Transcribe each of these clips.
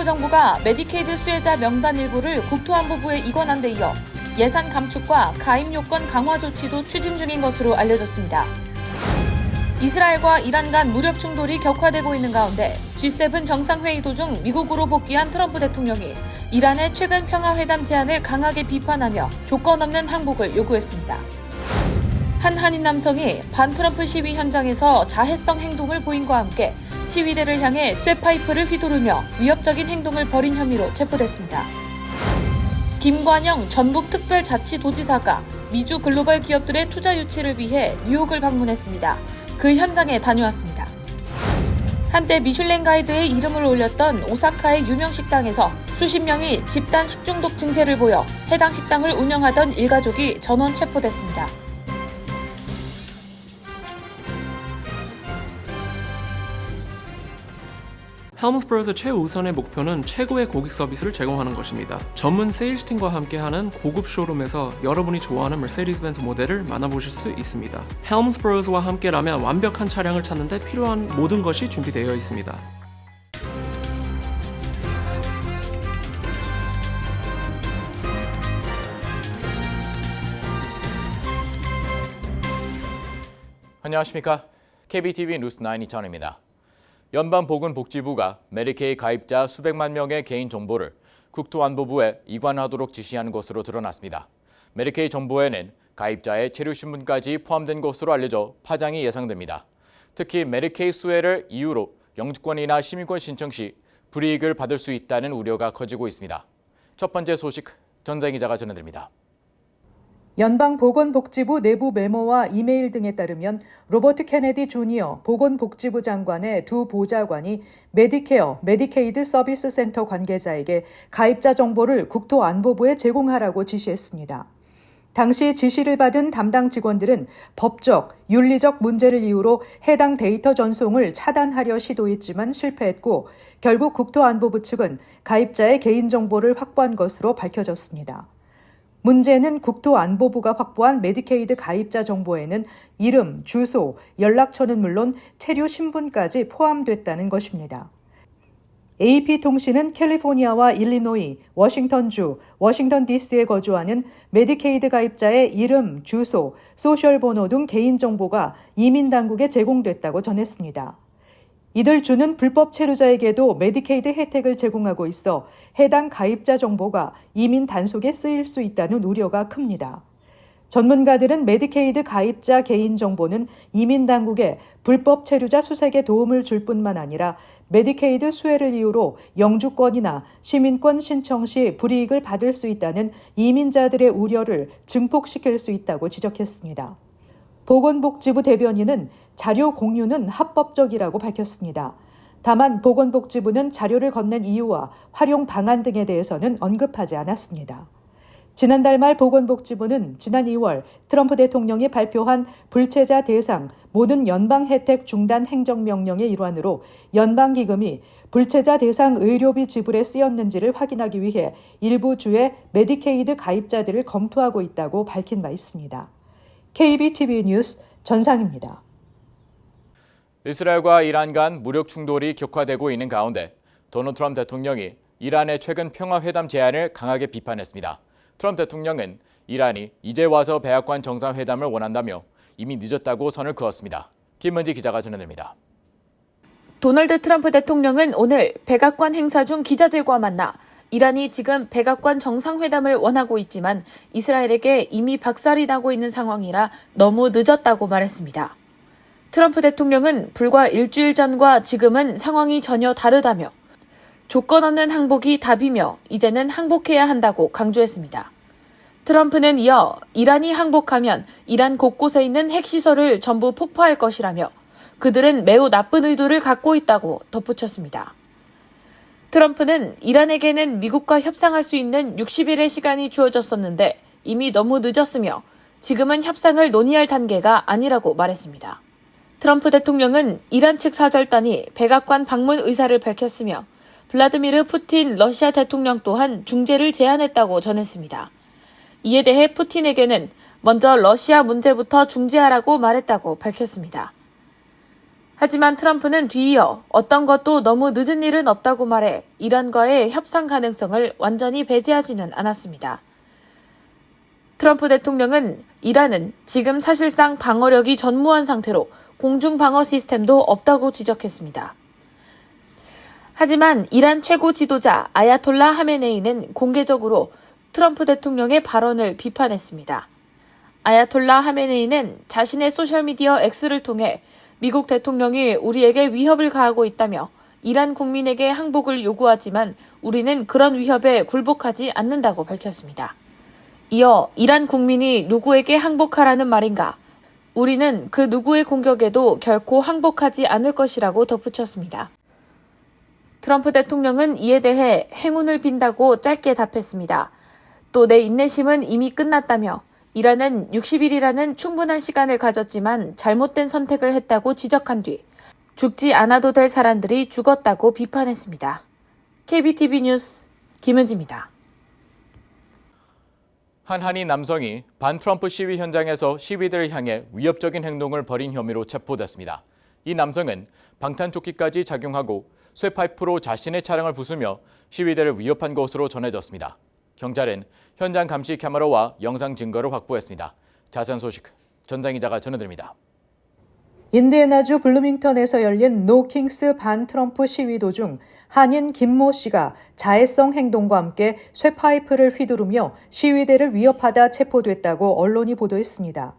트럼프 정부가 메디케이드 수혜자 명단 일부를 국토안보부에 이관한 데 이어 예산 감축과 가입 요건 강화 조치도 추진 중인 것으로 알려졌습니다. 이스라엘과 이란 간 무력 충돌이 격화되고 있는 가운데 G7 정상회의 도중 미국으로 복귀한 트럼프 대통령이 이란의 최근 평화회담 제안을 강하게 비판하며 조건 없는 항복을 요구했습니다. 한 한인 남성이 반트럼프 시위 현장에서 자해성 행동을 보임과 함께 시위대를 향해 쇠파이프를 휘두르며 위협적인 행동을 벌인 혐의로 체포됐습니다. 김관영 전북특별자치도지사가 미주 글로벌 기업들의 투자 유치를 위해 뉴욕을 방문했습니다. 그 현장에 다녀왔습니다. 한때 미슐랭 가이드에 이름을 올렸던 오사카의 유명 식당에서 수십 명이 집단 식중독 증세를 보여 해당 식당을 운영하던 일가족이 전원 체포됐습니다. 헬문스버그의 최우선의 목표는 최고의 고객 서비스를 제공하는 것입니다. 전문 세일즈팀과 함께하는 고급 쇼룸에서 여러분이 좋아하는 머세디스-벤츠 모델을 만나보실 수 있습니다. 헬문스버그와 함께라면 완벽한 차량을 찾는 데 필요한 모든 것이 준비되어 있습니다. 안녕하십니까? KBTV 뉴스 9 이찬원입니다. 연방보건복지부가 메디케이 가입자 수백만 명의 개인 정보를 국토안보부에 이관하도록 지시한 것으로 드러났습니다. 메디케이 정보에는 가입자의 체류신분까지 포함된 것으로 알려져 파장이 예상됩니다. 특히 메디케이 수혜를 이유로 영주권이나 시민권 신청 시 불이익을 받을 수 있다는 우려가 커지고 있습니다. 첫 번째 소식 전자희 기자가 전해드립니다. 연방보건복지부 내부 메모와 이메일 등에 따르면 로버트 케네디 주니어 보건복지부 장관의 두 보좌관이 메디케어, 메디케이드 서비스 센터 관계자에게 가입자 정보를 국토안보부에 제공하라고 지시했습니다. 당시 지시를 받은 담당 직원들은 법적, 윤리적 문제를 이유로 해당 데이터 전송을 차단하려 시도했지만 실패했고 결국 국토안보부 측은 가입자의 개인정보를 확보한 것으로 밝혀졌습니다. 문제는 국토안보부가 확보한 메디케이드 가입자 정보에는 이름, 주소, 연락처는 물론 체류 신분까지 포함됐다는 것입니다. AP통신은 캘리포니아와 일리노이, 워싱턴주, 워싱턴 DC에 거주하는 메디케이드 가입자의 이름, 주소, 소셜번호 등 개인정보가 이민당국에 제공됐다고 전했습니다. 이들 주는 불법 체류자에게도 메디케이드 혜택을 제공하고 있어 해당 가입자 정보가 이민 단속에 쓰일 수 있다는 우려가 큽니다. 전문가들은 메디케이드 가입자 개인정보는 이민 당국에 불법 체류자 수색에 도움을 줄 뿐만 아니라 메디케이드 수혜를 이유로 영주권이나 시민권 신청 시 불이익을 받을 수 있다는 이민자들의 우려를 증폭시킬 수 있다고 지적했습니다. 보건복지부 대변인은 자료 공유는 합법적이라고 밝혔습니다. 다만 보건복지부는 자료를 건넨 이유와 활용 방안 등에 대해서는 언급하지 않았습니다. 지난달 말 보건복지부는 지난 2월 트럼프 대통령이 발표한 불체자 대상 모든 연방 혜택 중단 행정명령의 일환으로 연방기금이 불체자 대상 의료비 지불에 쓰였는지를 확인하기 위해 일부 주의 메디케이드 가입자들을 검토하고 있다고 밝힌 바 있습니다. KBTV 뉴스 전상입니다. 이스라엘과 이란 간 무력 충돌이 격화되고 있는 가운데 도널드 트럼프 대통령이 이란의 최근 평화회담 제안을 강하게 비판했습니다. 트럼프 대통령은 이란이 이제 와서 백악관 정상회담을 원한다며 이미 늦었다고 선을 그었습니다. 김은지 기자가 전해드립니다. 도널드 트럼프 대통령은 오늘 백악관 행사 중 기자들과 만나 이란이 지금 백악관 정상회담을 원하고 있지만 이스라엘에게 이미 박살이 나고 있는 상황이라 너무 늦었다고 말했습니다. 트럼프 대통령은 불과 일주일 전과 지금은 상황이 전혀 다르다며 조건 없는 항복이 답이며 이제는 항복해야 한다고 강조했습니다. 트럼프는 이어 이란이 항복하면 이란 곳곳에 있는 핵시설을 전부 폭파할 것이라며 그들은 매우 나쁜 의도를 갖고 있다고 덧붙였습니다. 트럼프는 이란에게는 미국과 협상할 수 있는 60일의 시간이 주어졌었는데 이미 너무 늦었으며 지금은 협상을 논의할 단계가 아니라고 말했습니다. 트럼프 대통령은 이란 측 사절단이 백악관 방문 의사를 밝혔으며 블라디미르 푸틴 러시아 대통령 또한 중재를 제안했다고 전했습니다. 이에 대해 푸틴에게는 먼저 러시아 문제부터 중재하라고 말했다고 밝혔습니다. 하지만 트럼프는 뒤이어 어떤 것도 너무 늦은 일은 없다고 말해 이란과의 협상 가능성을 완전히 배제하지는 않았습니다. 트럼프 대통령은 이란은 지금 사실상 방어력이 전무한 상태로 공중 방어 시스템도 없다고 지적했습니다. 하지만 이란 최고 지도자 아야톨라 하메네이는 공개적으로 트럼프 대통령의 발언을 비판했습니다. 아야톨라 하메네이는 자신의 소셜미디어 X를 통해 미국 대통령이 우리에게 위협을 가하고 있다며 이란 국민에게 항복을 요구하지만 우리는 그런 위협에 굴복하지 않는다고 밝혔습니다. 이어 이란 국민이 누구에게 항복하라는 말인가? 우리는 그 누구의 공격에도 결코 항복하지 않을 것이라고 덧붙였습니다. 트럼프 대통령은 이에 대해 행운을 빈다고 짧게 답했습니다. 또 내 인내심은 이미 끝났다며 이란은 60일이라는 충분한 시간을 가졌지만 잘못된 선택을 했다고 지적한 뒤 죽지 않아도 될 사람들이 죽었다고 비판했습니다. KBTV 뉴스 김은지입니다. 한 한인 남성이 반트럼프 시위 현장에서 시위대를 향해 위협적인 행동을 벌인 혐의로 체포됐습니다. 이 남성은 방탄조끼까지 착용하고 쇠파이프로 자신의 차량을 부수며 시위대를 위협한 것으로 전해졌습니다. 경찰은 현장 감시 카메라와 영상 증거를 확보했습니다. 자세한 소식 전장 기자가 전해드립니다. 인디애나주 블루밍턴에서 열린 노 킹스 반 트럼프 시위 도중 한인 김모 씨가 자해성 행동과 함께 쇠파이프를 휘두르며 시위대를 위협하다 체포됐다고 언론이 보도했습니다.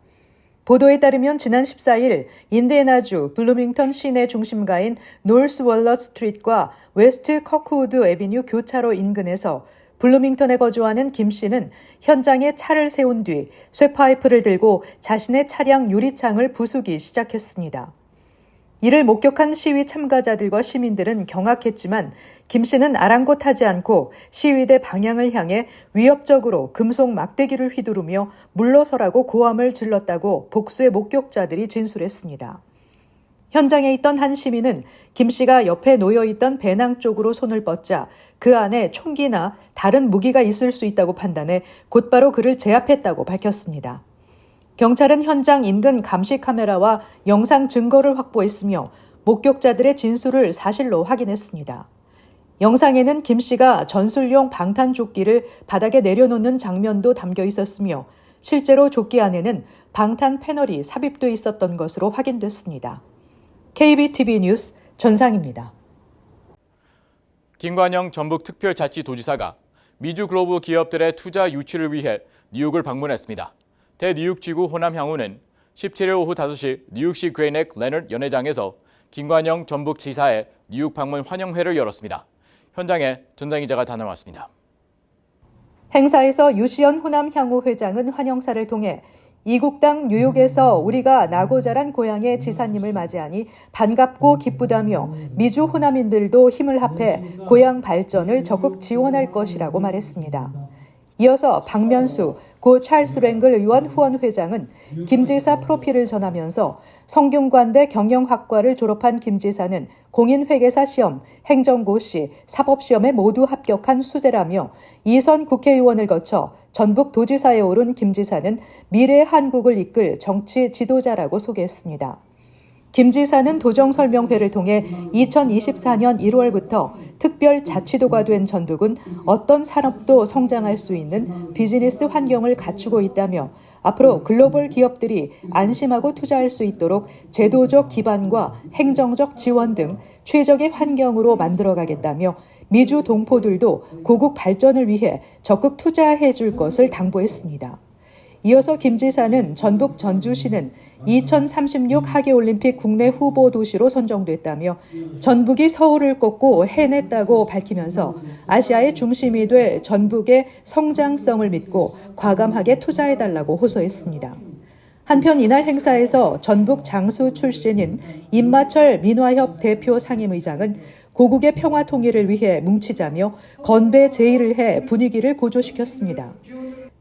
보도에 따르면 지난 14일 인디애나주 블루밍턴 시내 중심가인 노스 월넛 스트리트과 웨스트 커크우드 애비뉴 교차로 인근에서 블루밍턴에 거주하는 김 씨는 현장에 차를 세운 뒤 쇠파이프를 들고 자신의 차량 유리창을 부수기 시작했습니다. 이를 목격한 시위 참가자들과 시민들은 경악했지만 김 씨는 아랑곳하지 않고 시위대 방향을 향해 위협적으로 금속 막대기를 휘두르며 물러서라고 고함을 질렀다고 복수의 목격자들이 진술했습니다. 현장에 있던 한 시민은 김 씨가 옆에 놓여있던 배낭 쪽으로 손을 뻗자 그 안에 총기나 다른 무기가 있을 수 있다고 판단해 곧바로 그를 제압했다고 밝혔습니다. 경찰은 현장 인근 감시 카메라와 영상 증거를 확보했으며 목격자들의 진술을 사실로 확인했습니다. 영상에는 김 씨가 전술용 방탄조끼를 바닥에 내려놓는 장면도 담겨 있었으며 실제로 조끼 안에는 방탄 패널이 삽입돼 있었던 것으로 확인됐습니다. KBTV 뉴스 전상입니다. 김관영 전북특별자치도지사가 미주 글로벌 기업들의 투자 유치를 위해 뉴욕을 방문했습니다. 대뉴욕지구 호남향후는 17일 오후 5시 뉴욕시 그레이넥 레너드 연회장에서 김관영 전북지사의 뉴욕 방문 환영회를 열었습니다. 현장에 전장 기자가 다녀왔습니다. 행사에서 유시연 호남향후 회장은 환영사를 통해 이국 땅 뉴욕에서 우리가 나고 자란 고향의 지사님을 맞이하니 반갑고 기쁘다며 미주 호남인들도 힘을 합해 고향 발전을 적극 지원할 것이라고 말했습니다. 이어서 박면수 고 찰스 랭글 의원 후원 회장은 김 지사 프로필을 전하면서 성균관대 경영학과를 졸업한 김 지사는 공인회계사 시험, 행정고시, 사법시험에 모두 합격한 수재라며 2선 국회의원을 거쳐 전북도지사에 오른 김 지사는 미래 한국을 이끌 정치 지도자라고 소개했습니다. 김 지사는 도정 설명회를 통해 2024년 1월부터 특별자치도가 된 전북은 어떤 산업도 성장할 수 있는 비즈니스 환경을 갖추고 있다며 앞으로 글로벌 기업들이 안심하고 투자할 수 있도록 제도적 기반과 행정적 지원 등 최적의 환경으로 만들어가겠다며 미주 동포들도 고국 발전을 위해 적극 투자해 줄 것을 당부했습니다. 이어서 김 지사는 전북 전주시는 2036 하계올림픽 국내 후보 도시로 선정됐다며 전북이 서울을 꺾고 해냈다고 밝히면서 아시아의 중심이 될 전북의 성장성을 믿고 과감하게 투자해달라고 호소했습니다. 한편 이날 행사에서 전북 장수 출신인 임마철 민화협 대표 상임의장은 고국의 평화 통일을 위해 뭉치자며 건배 제의를 해 분위기를 고조시켰습니다.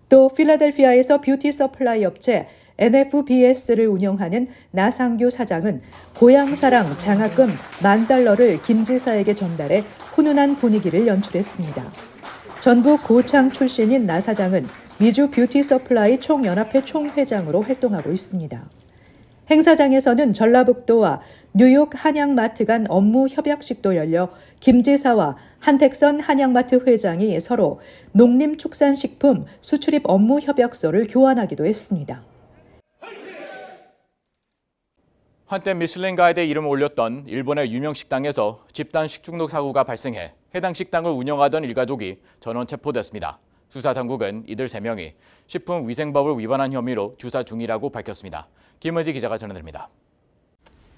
또 필라델피아에서 뷰티 서플라이 업체 NFBS를 운영하는 나상규 사장은 고향사랑 장학금 $10,000를 김 지사에게 전달해 훈훈한 분위기를 연출했습니다. 전북 고창 출신인 나 사장은 미주 뷰티 서플라이 총연합회 총회장으로 활동하고 있습니다. 행사장에서는 전라북도와 뉴욕 한양마트 간 업무 협약식도 열려 김 지사와 한택선 한양마트 회장이 서로 농림축산식품 수출입 업무 협약서를 교환하기도 했습니다. 한때 미슐랭 가이드에 이름을 올렸던 일본의 유명 식당에서 집단 식중독 사고가 발생해 해당 식당을 운영하던 일가족이 전원 체포됐습니다. 수사당국은 이들 3명이 식품위생법을 위반한 혐의로 조사 중이라고 밝혔습니다. 김은지 기자가 전해드립니다.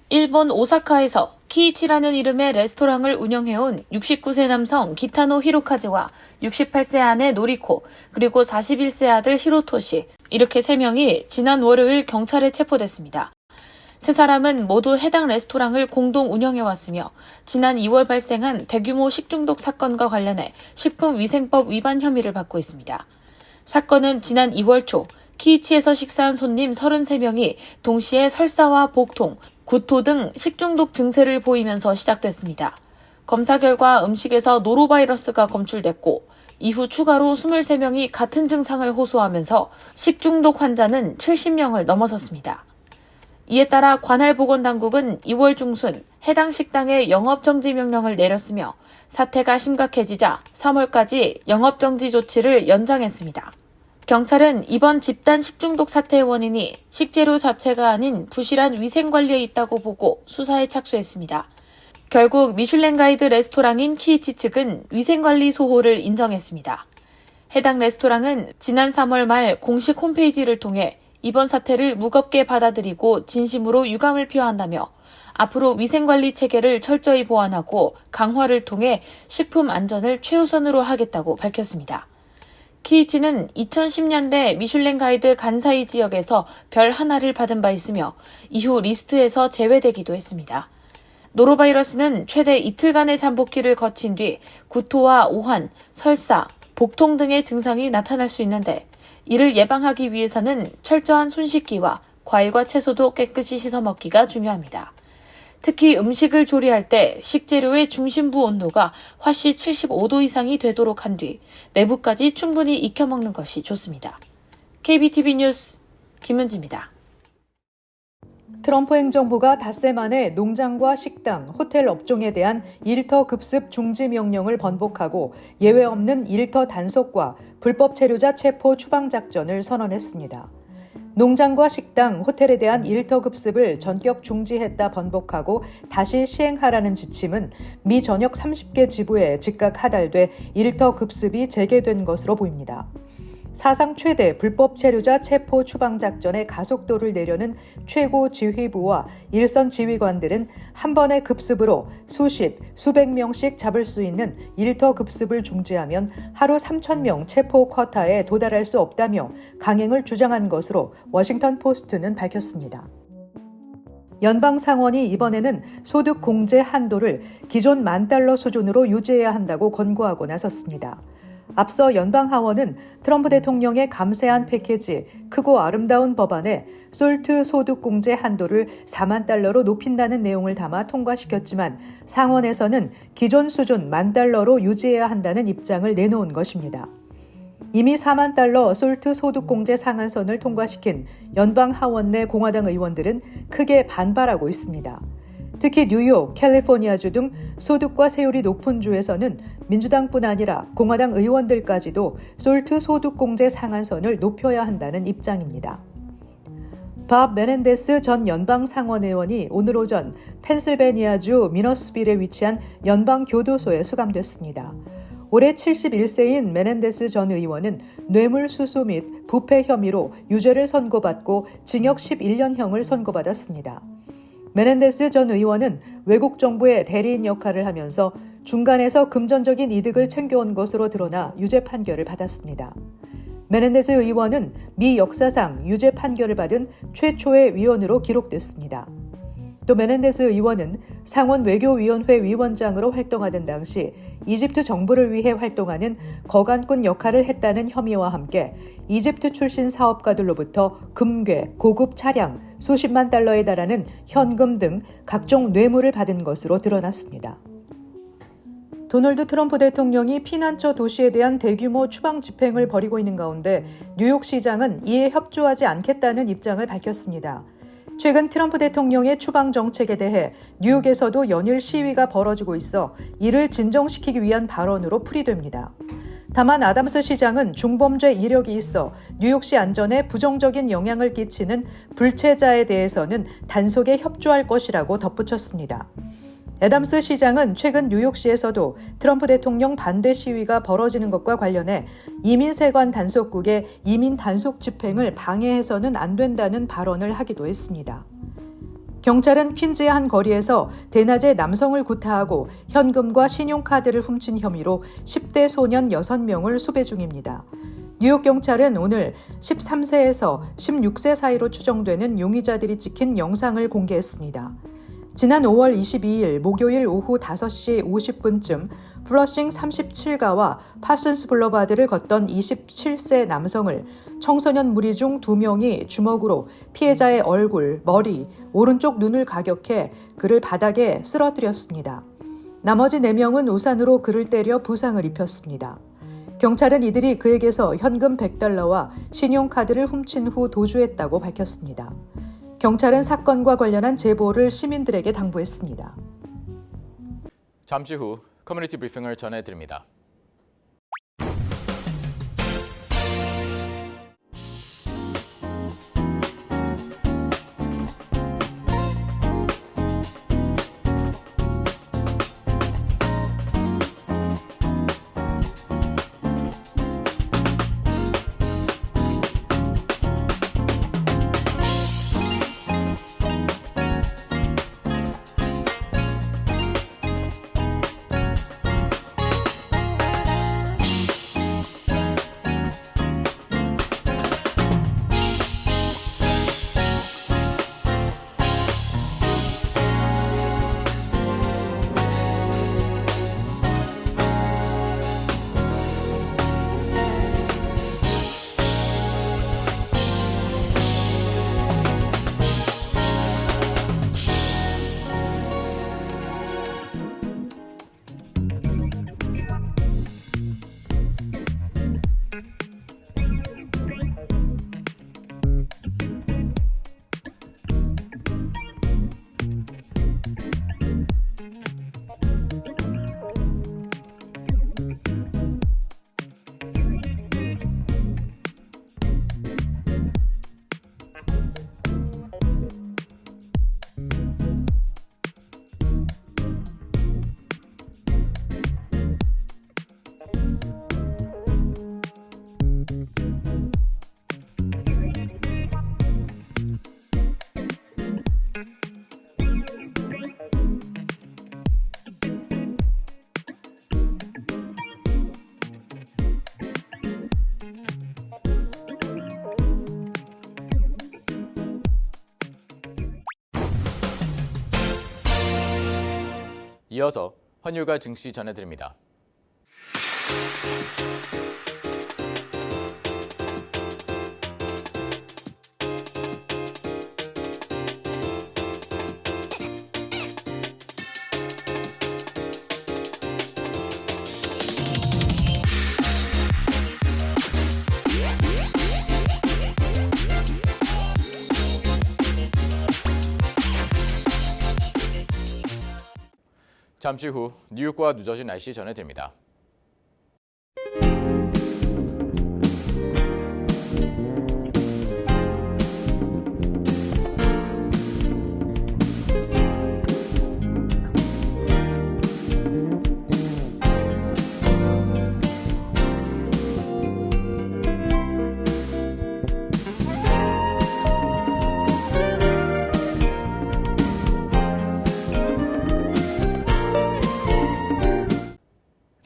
일본 오사카에서 키이치라는 이름의 레스토랑을 운영해온 69세 남성 기타노 히로카즈와 68세 아내 노리코, 그리고 41세 아들 히로토 씨, 이렇게 3명이 지난 월요일 경찰에 체포됐습니다. 세 사람은 모두 해당 레스토랑을 공동 운영해왔으며 지난 2월 발생한 대규모 식중독 사건과 관련해 식품위생법 위반 혐의를 받고 있습니다. 사건은 지난 2월 초 키이치에서 식사한 손님 33명이 동시에 설사와 복통, 구토 등 식중독 증세를 보이면서 시작됐습니다. 검사 결과 음식에서 노로바이러스가 검출됐고 이후 추가로 23명이 같은 증상을 호소하면서 식중독 환자는 70명을 넘어섰습니다. 이에 따라 관할 보건당국은 2월 중순 해당 식당에 영업정지 명령을 내렸으며 사태가 심각해지자 3월까지 영업정지 조치를 연장했습니다. 경찰은 이번 집단 식중독 사태의 원인이 식재료 자체가 아닌 부실한 위생관리에 있다고 보고 수사에 착수했습니다. 결국 미슐랭 가이드 레스토랑인 키이치 측은 위생관리 소홀을 인정했습니다. 해당 레스토랑은 지난 3월 말 공식 홈페이지를 통해 이번 사태를 무겁게 받아들이고 진심으로 유감을 표한다며 앞으로 위생관리 체계를 철저히 보완하고 강화를 통해 식품 안전을 최우선으로 하겠다고 밝혔습니다. 키이치는 2010년대 미슐랭 가이드 간사이 지역에서 별 하나를 받은 바 있으며 이후 리스트에서 제외되기도 했습니다. 노로바이러스는 최대 이틀간의 잠복기를 거친 뒤 구토와 오한, 설사, 복통 등의 증상이 나타날 수 있는데 이를 예방하기 위해서는 철저한 손 씻기와 과일과 채소도 깨끗이 씻어 먹기가 중요합니다. 특히 음식을 조리할 때 식재료의 중심부 온도가 화씨 75도 이상이 되도록 한 뒤 내부까지 충분히 익혀 먹는 것이 좋습니다. KBTV 뉴스 김은지입니다. 트럼프 행정부가 닷새 만에 농장과 식당, 호텔 업종에 대한 일터 급습 중지 명령을 번복하고 예외 없는 일터 단속과 불법 체류자 체포 추방 작전을 선언했습니다. 농장과 식당, 호텔에 대한 일터 급습을 전격 중지했다 번복하고 다시 시행하라는 지침은 미 전역 30개 지부에 즉각 하달돼 일터 급습이 재개된 것으로 보입니다. 사상 최대 불법 체류자 체포 추방 작전의 가속도를 내려는 최고 지휘부와 일선 지휘관들은 한 번의 급습으로 수십, 수백 명씩 잡을 수 있는 일터 급습을 중지하면 하루 3,000명 체포 쿼타에 도달할 수 없다며 강행을 주장한 것으로 워싱턴 포스트는 밝혔습니다. 연방 상원이 이번에는 소득 공제 한도를 기존 $10,000 수준으로 유지해야 한다고 권고하고 나섰습니다. 앞서 연방 하원은 트럼프 대통령의 감세한 패키지 크고 아름다운 법안에 솔트 소득 공제 한도를 $40,000로 높인다는 내용을 담아 통과시켰지만 상원에서는 기존 수준 $10,000로 유지해야 한다는 입장을 내놓은 것입니다. 이미 $40,000 솔트 소득 공제 상한선을 통과시킨 연방 하원 내 공화당 의원들은 크게 반발하고 있습니다. 특히 뉴욕, 캘리포니아주 등 소득과 세율이 높은 주에서는 민주당뿐 아니라 공화당 의원들까지도 솔트 소득공제 상한선을 높여야 한다는 입장입니다. 밥 메넨데스 전 연방 상원의원이 오늘 오전 펜실베니아주 미너스빌에 위치한 연방교도소에 수감됐습니다. 올해 71세인 메넨데스 전 의원은 뇌물수수 및 부패 혐의로 유죄를 선고받고 징역 11년형을 선고받았습니다. 메넨데스 전 의원은 외국 정부의 대리인 역할을 하면서 중간에서 금전적인 이득을 챙겨온 것으로 드러나 유죄 판결을 받았습니다. 메넨데스 의원은 미 역사상 유죄 판결을 받은 최초의 위원으로 기록됐습니다. 또 메넨데스 의원은 상원 외교위원회 위원장으로 활동하던 당시 이집트 정부를 위해 활동하는 거간꾼 역할을 했다는 혐의와 함께 이집트 출신 사업가들로부터 금괴, 고급 차량, 수십만 달러에 달하는 현금 등 각종 뇌물을 받은 것으로 드러났습니다. 도널드 트럼프 대통령이 피난처 도시에 대한 대규모 추방 집행을 벌이고 있는 가운데 뉴욕시장은 이에 협조하지 않겠다는 입장을 밝혔습니다. 최근 트럼프 대통령의 추방 정책에 대해 뉴욕에서도 연일 시위가 벌어지고 있어 이를 진정시키기 위한 발언으로 풀이됩니다. 다만 아담스 시장은 중범죄 이력이 있어 뉴욕시 안전에 부정적인 영향을 끼치는 불체자에 대해서는 단속에 협조할 것이라고 덧붙였습니다. 애담스 시장은 최근 뉴욕시에서도 트럼프 대통령 반대 시위가 벌어지는 것과 관련해 이민세관 단속국의 이민 단속 집행을 방해해서는 안 된다는 발언을 하기도 했습니다. 경찰은 퀸즈의 한 거리에서 대낮에 남성을 구타하고 현금과 신용카드를 훔친 혐의로 10대 소년 6명을 수배 중입니다. 뉴욕 경찰은 오늘 13세에서 16세 사이로 추정되는 용의자들이 찍힌 영상을 공개했습니다. 지난 5월 22일 목요일 오후 5시 50분쯤 플러싱 37가와 파슨스 블러바드를 걷던 27세 남성을 청소년 무리 중 2명이 주먹으로 피해자의 얼굴, 머리, 오른쪽 눈을 가격해 그를 바닥에 쓰러뜨렸습니다. 나머지 4명은 우산으로 그를 때려 부상을 입혔습니다. 경찰은 이들이 그에게서 현금 $100와 신용카드를 훔친 후 도주했다고 밝혔습니다. 경찰은 사건과 관련한 제보를 시민들에게 당부했습니다. 잠시 후 커뮤니티 브리핑을 전해드립니다. 이어서 환율과 증시 전해드립니다. 잠시 후 뉴욕과 뉴저지 날씨 전해드립니다.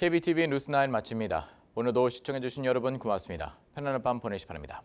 KBTV 뉴스9 마칩니다. 오늘도 시청해주신 여러분 고맙습니다. 편안한 밤 보내시 바랍니다.